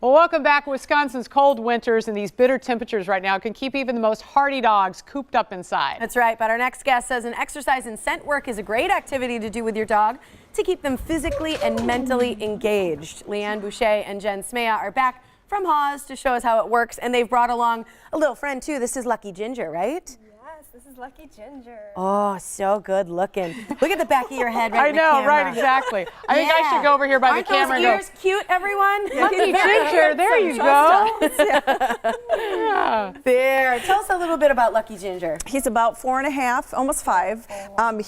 Well, welcome back. Wisconsin's cold winters and these bitter temperatures right now can keep even the most hardy dogs cooped up inside. That's right, but our next guest says an exercise and scent work is a great activity to do with your dog to keep them physically and mentally engaged. Leann, Boucha, and Smieja are back from HAWS to show us how it works, and they've brought along a little friend too. This is Lucky Ginger, right? This is Lucky Ginger. Oh, so good looking. Look at the back of your head right I know, right, exactly. I think I should go over here by the camera and go. Aren't those ears cute, everyone? Lucky Ginger, there you go. Yeah. There. Tell us a little bit about Lucky Ginger. He's about 4.5, almost 5.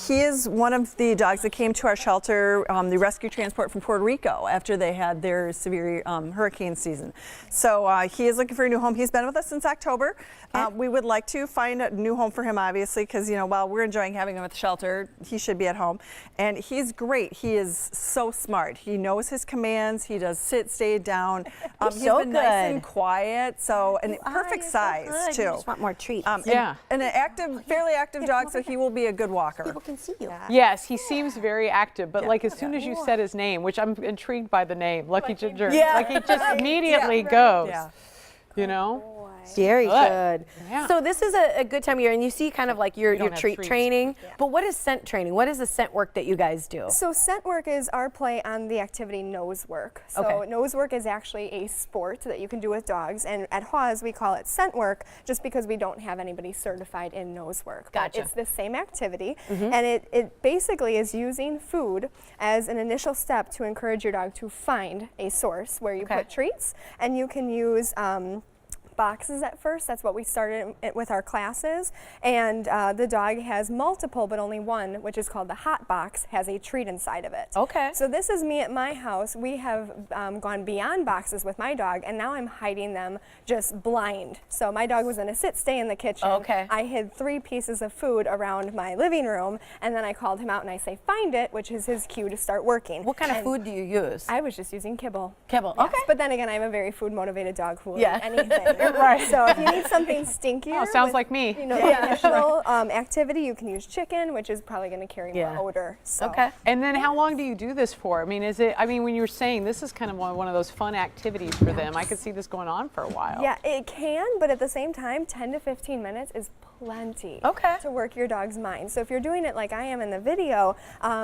He is one of the dogs that came to our shelter, the rescue transport from Puerto Rico after they had their severe hurricane season. So he is looking for a new home. He's been with us since October. We would like to find a new home for him, obviously, because, you know, while we're enjoying having him at the shelter, he should be at home. And he's great. He is so smart. He knows his commands. He does sit, stay down. He's so been nice and quiet. So, and perfect size, too. You just want more treats. Yeah. And an active, fairly active dog, so he will be a good walker. People can see you. Yes, he seems very active, but like as soon as you said his name, which I'm intrigued by the name, Lucky Ginger, like he just immediately goes, you know? Very good. Yeah. So this is a good time of year, and you see kind of like your treat treats. training. But what is scent training? What is the scent work that you guys do? So scent work is our play on the activity nose work. So nose work is actually a sport that you can do with dogs, and at HAWS we call it scent work just because we don't have anybody certified in nose work. Gotcha. But it's the same activity, and it basically is using food as an initial step to encourage your dog to find a source where you put treats, and you can use boxes at first. That's what we started with our classes, and the dog has multiple but only one, which is called the hot box, has a treat inside of it. Okay. So this is me at my house. We have gone beyond boxes with my dog, and now I'm hiding them just blind. So my dog was in a stay in the kitchen. Okay. I hid 3 pieces of food around my living room, and then I called him out and I say, find it, which is his cue to start working. What kind of food do you use? I was just using kibble. Kibble. Yes. Okay. But then again, I'm a very food motivated dog who will eat anything. Right. So if you need something stinkier, sounds like me. You know, initial activity, you can use chicken, which is probably going to carry more odor. So. Okay. And then how long do you do this for? I mean, when you were saying this is kind of one of those fun activities for them, I could see this going on for a while. Yeah, it can, but at the same time, 10 to 15 minutes is plenty to work your dog's mind. So if you're doing it like I am in the video,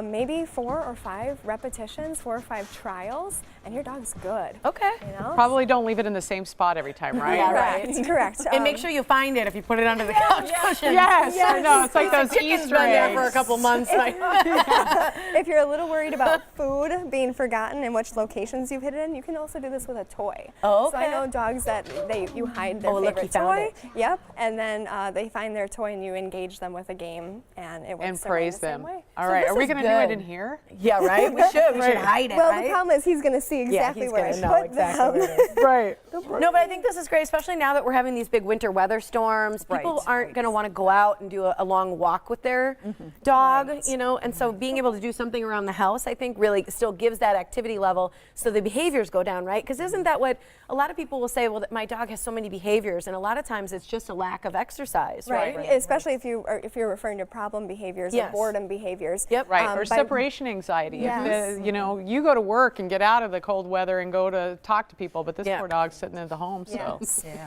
maybe 4 or 5 repetitions, 4 or 5 trials, and your dog's good. Okay. You know? Probably don't leave it in the same spot every time, right? Yeah, right. Correct. And make sure you find it if you put it under the couch cushion. Yes, I know. It's like those Chicken's Easter been there eggs. for a couple months. If you're a little worried about food being forgotten and which locations you've hid it in, you can also do this with a toy. Oh, So I know dogs that you hide their favorite toy. Yep. And then they find their toy and you engage them with a game, and it works And praise the same them. way. All right, are we going to do it in here? Yeah, right? We should. We should hide it, Well, right? the problem is he's going to see exactly where I put them. Right. No, but I think this is great, especially now that we're having these big winter weather storms. People aren't going to want to go out and do a long walk with their dog, you know, and so being able to do something around the house, I think, really still gives that activity level so the behaviors go down, right? Because isn't that what a lot of people will say, well, that my dog has so many behaviors, and a lot of times it's just a lack of exercise, right? Especially if you're referring to problem behaviors or boredom behaviors. Yep. Right, or separation anxiety. Yes. If, you know, you go to work and get out of the cold weather and go to talk to people, but this poor dog's sitting at the home, so.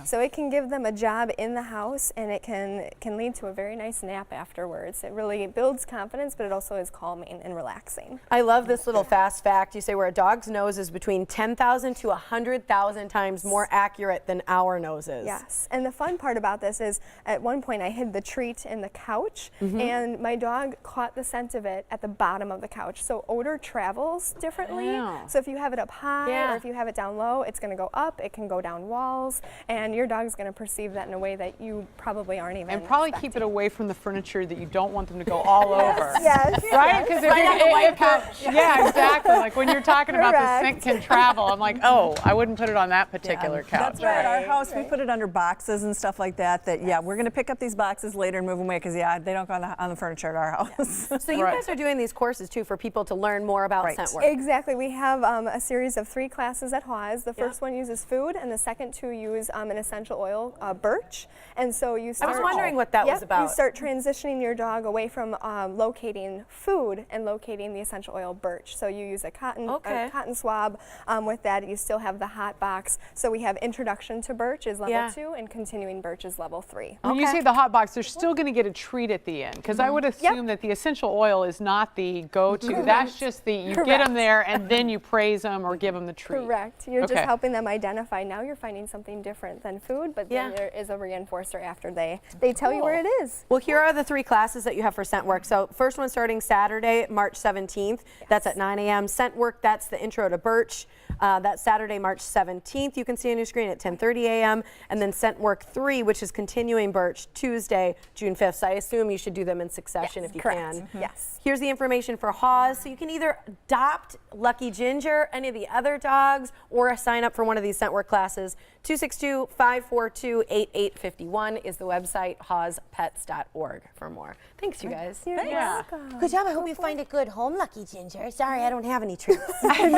So it can give them a job in the house, and it can lead to a very nice nap afterwards. It really builds confidence, but it also is calming and relaxing. I love this little fast fact. You say where a dog's nose is between 10,000 to 100,000 times more accurate than our noses. Yes, and the fun part about this is at one point I hid the treat in the couch, and my dog caught the scent of it at the bottom of the couch. So odor travels differently. So if you have it up high or if you have it down low, it's going to go up, it can go down walls, and your dog's going to perceive that in a way that you probably aren't even And probably expecting. keep it away from the furniture that you don't want them to go all over. Yes. Right? Because yeah, exactly. Like when you're talking about the scent can travel, I'm like, oh, I wouldn't put it on that particular couch. That's right. At our house, we put it under boxes and stuff like that. We're going to pick up these these boxes later and move them away because, yeah, they don't go on the furniture at our house. So you guys are doing these courses too for people to learn more about scent work. Exactly. We have a series of 3 classes at HAWS. The first one uses food, and the second 2 use an essential oil, Birch. And so you start. I was wondering what that was about. You start transitioning your dog away from locating food and locating the essential oil Birch. So you use a cotton swab. With that, you still have the hot box. So we have introduction to Birch is level 2, and continuing Birch is level 3. When you say the hot box, they're still going to get a treat at the end, because I would assume that the essential oil is not the go-to. That's just the, you get them there and then you praise them or give them the treat. Correct. You're just helping them identify. Now you're finding something different than food, but then there is a reinforcer after they tell you where it is. Well, here are the 3 classes that you have for scent work. So first one starting Saturday, March 17th. That's at 9 a.m. Scent work, that's the intro to Birch. That's Saturday, March 17th. You can see on your screen at 10:30 a.m. And then Scent Work 3, which is continuing Birch, Tuesday, June 5th. So I assume you should do them in succession if you can. Yes. Here's the information for HAWS. So you can either adopt Lucky Ginger, any of the other dogs, or sign up for one of these scent work classes. 262-542-8851 is the website, hawspets.org for more. Thanks, you guys. You're welcome. Good job. I hope you find a good home, Lucky Ginger. Sorry, I don't have any treats. I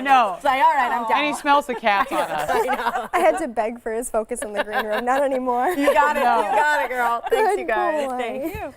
know. It's like, all right, I'm down. And he smells the cats on us. I had to beg for his focus in the green room. Not anymore. You got it. You got it, girl. Thanks, you guys. Boy. Thank you.